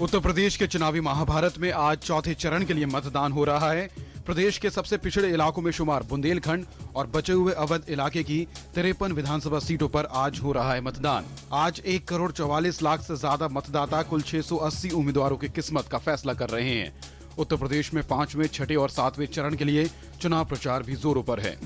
उत्तर प्रदेश के चुनावी महाभारत में आज चौथे चरण के लिए मतदान हो रहा है। प्रदेश के सबसे पिछड़े इलाकों में शुमार बुंदेलखंड और बचे हुए अवध इलाके की 53 विधानसभा सीटों पर आज हो रहा है मतदान। आज 1,44,00,000 से ज्यादा मतदाता कुल 680 उम्मीदवारों की किस्मत का फैसला कर रहे हैं। उत्तर प्रदेश में 5वें, 6ठे और 7वें चरण के लिए चुनाव प्रचार भी जोरों पर है।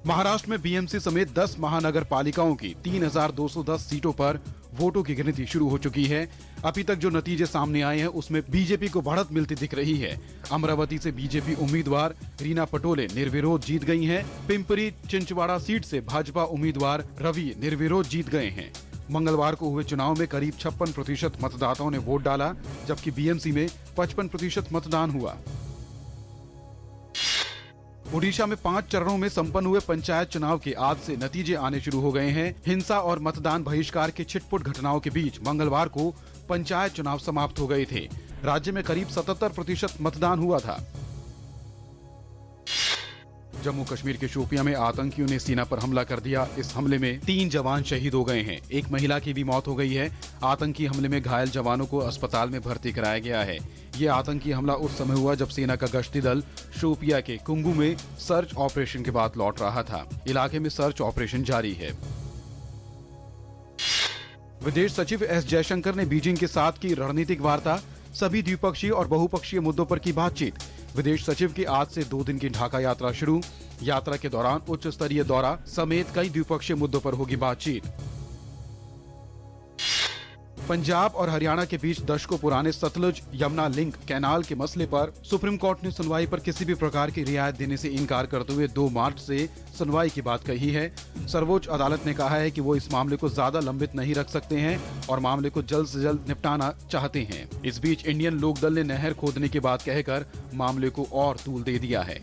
महाराष्ट्र में बीएमसी समेत 10 महानगर पालिकाओं की 3,210 सीटों पर वोटों की गिनती शुरू हो चुकी है। अभी तक जो नतीजे सामने आए हैं उसमें बीजेपी को बढ़त मिलती दिख रही है। अमरावती से बीजेपी उम्मीदवार रीना पटोले निर्विरोध जीत गई हैं। पिंपरी चिंचवाड़ा सीट से भाजपा उम्मीदवार रवि निर्विरोध जीत गए हैं। मंगलवार को हुए चुनाव में करीब 56% मतदाताओं ने वोट डाला, जबकि बीएमसी में 55% मतदान हुआ। ओडिशा में 5 चरणों में संपन्न हुए पंचायत चुनाव के आज से नतीजे आने शुरू हो गए हैं। हिंसा और मतदान बहिष्कार के छिटपुट घटनाओं के बीच मंगलवार को पंचायत चुनाव समाप्त हो गए थे। राज्य में करीब 77% मतदान हुआ था। जम्मू कश्मीर के शोपियां में आतंकियों ने सेना पर हमला कर दिया। इस हमले में 3 जवान शहीद हो गए हैं। एक महिला की भी मौत हो गई है। आतंकी हमले में घायल जवानों को अस्पताल में भर्ती कराया गया है। ये आतंकी हमला उस समय हुआ जब सेना का गश्ती दल शोपिया के कुंगू में सर्च ऑपरेशन के बाद लौट रहा था। इलाके में सर्च ऑपरेशन जारी है। विदेश सचिव एस जयशंकर ने बीजिंग के साथ की रणनीतिक वार्ता, सभी द्विपक्षीय और बहुपक्षीय मुद्दों पर की बातचीत। विदेश सचिव की आज से 2 दिन की ढाका यात्रा शुरू। यात्रा के दौरान उच्च स्तरीय दौरा समेत कई द्विपक्षीय मुद्दों पर होगी बातचीत। पंजाब और हरियाणा के बीच दशकों पुराने सतलुज यमुना लिंक कैनाल के मसले पर सुप्रीम कोर्ट ने सुनवाई पर किसी भी प्रकार की रियायत देने से इनकार करते हुए 2 मार्च से सुनवाई की बात कही है। सर्वोच्च अदालत ने कहा है कि वो इस मामले को ज्यादा लंबित नहीं रख सकते हैं और मामले को जल्द से जल्द निपटाना चाहते हैं। इस बीच इंडियन लोकदल ने नहर खोदने की बात कहकर मामले को और तूल दे दिया है।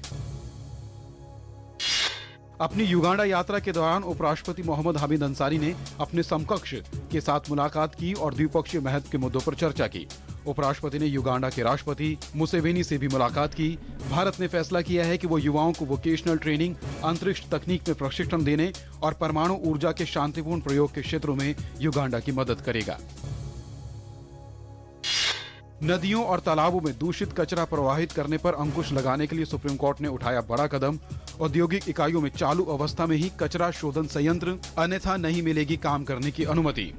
अपनी युगांडा यात्रा के दौरान उपराष्ट्रपति मोहम्मद हामिद अंसारी ने अपने समकक्ष के साथ मुलाकात की और द्विपक्षीय महत्व के मुद्दों पर चर्चा की। उपराष्ट्रपति ने युगांडा के राष्ट्रपति मुसेवेनी से भी मुलाकात की। भारत ने फैसला किया है कि वो युवाओं को वोकेशनल ट्रेनिंग, अंतरिक्ष तकनीक में प्रशिक्षण देने और परमाणु ऊर्जा के शांतिपूर्ण प्रयोग के क्षेत्रों में युगांडा की मदद करेगा। नदियों और तालाबों में दूषित कचरा प्रवाहित करने पर अंकुश लगाने के लिए सुप्रीम कोर्ट ने उठाया बड़ा कदम। औद्योगिक इकाइयों में चालू अवस्था में ही कचरा शोधन संयंत्र, अन्यथा नहीं मिलेगी काम करने की अनुमति।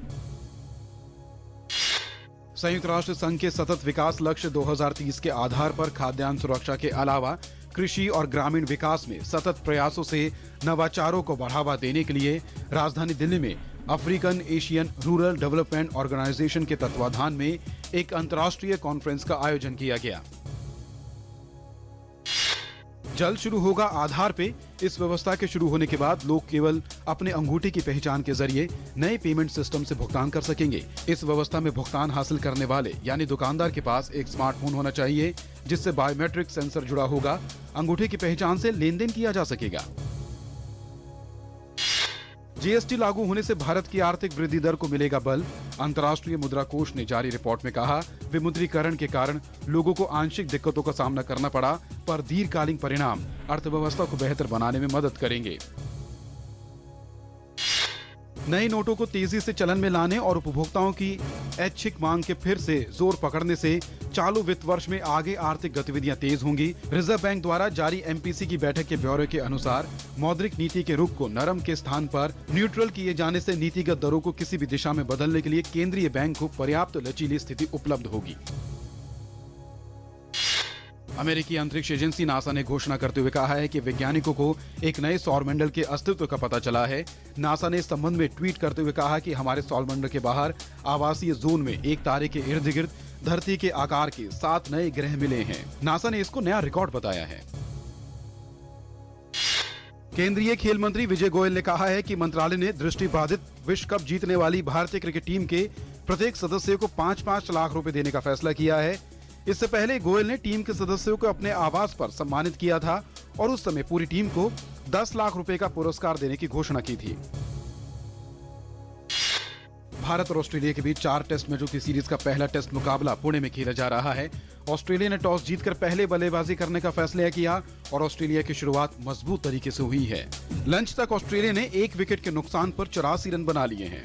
संयुक्त राष्ट्र संघ के सतत विकास लक्ष्य 2030 के आधार पर खाद्यान्न सुरक्षा के अलावा कृषि और ग्रामीण विकास में सतत प्रयासों से नवाचारों को बढ़ावा देने के लिए राजधानी दिल्ली में African Asian rural development organisation के तत्वाधान में एक अंतर्राष्ट्रीय कॉन्फ्रेंस का आयोजन किया गया। जल्द शुरू होगा आधार पे। इस व्यवस्था के शुरू होने के बाद लोग केवल अपने अंगूठे की पहचान के जरिए नए पेमेंट सिस्टम से भुगतान कर सकेंगे। इस व्यवस्था में भुगतान हासिल करने वाले यानी दुकानदार के पास एक स्मार्टफोन होना चाहिए जिससे बायोमेट्रिक सेंसर जुड़ा होगा। अंगूठे की पहचान से लेन देन किया जा सकेगा। जीएसटी लागू होने से भारत की आर्थिक वृद्धि दर को मिलेगा बल। अंतर्राष्ट्रीय मुद्रा कोष ने जारी रिपोर्ट में कहा, विमुद्रीकरण के कारण लोगों को आंशिक दिक्कतों का सामना करना पड़ा, पर दीर्घकालीन परिणाम अर्थव्यवस्था को बेहतर बनाने में मदद करेंगे। नए नोटों को तेजी से चलन में लाने और उपभोक्ताओं की ऐच्छिक मांग के फिर से जोर पकड़ने से चालू वित्त वर्ष में आगे आर्थिक गतिविधियां तेज होंगी। रिजर्व बैंक द्वारा जारी एमपीसी की बैठक के ब्यौरे के अनुसार मौद्रिक नीति के रुख को नरम के स्थान पर न्यूट्रल किए जाने से नीतिगत दरों को किसी भी दिशा में बदलने के लिए केंद्रीय बैंक को पर्याप्त लचीली स्थिति उपलब्ध होगी। अमेरिकी अंतरिक्ष एजेंसी नासा ने घोषणा करते हुए कहा है कि वैज्ञानिकों को एक नए सौरमंडल के अस्तित्व का पता चला है। नासा ने इस संबंध में ट्वीट करते हुए कहा कि हमारे सौरमंडल के बाहर आवासीय जोन में एक तारे के इर्द गिर्द धरती के आकार के 7 नए ग्रह मिले हैं। नासा ने इसको नया रिकॉर्ड बताया है। केंद्रीय खेल मंत्री विजय गोयल ने कहा है कि मंत्रालय ने दृष्टिबाधित विश्व कप जीतने वाली भारतीय क्रिकेट टीम के प्रत्येक सदस्य को 5-5 लाख रुपए देने का फैसला किया है। इससे पहले गोयल ने टीम के सदस्यों को अपने आवास पर सम्मानित किया था और उस समय पूरी टीम को 10 लाख रुपए का पुरस्कार देने की घोषणा की थी। भारत और ऑस्ट्रेलिया के बीच 4 टेस्ट मैचों की सीरीज का पहला टेस्ट मुकाबला पुणे में खेला जा रहा है। ऑस्ट्रेलिया ने टॉस जीतकर पहले बल्लेबाजी करने का फैसला किया और ऑस्ट्रेलिया की शुरुआत मजबूत तरीके से हुई है। लंच तक ऑस्ट्रेलिया ने 1 विकेट के नुकसान पर 84 रन बना लिए हैं।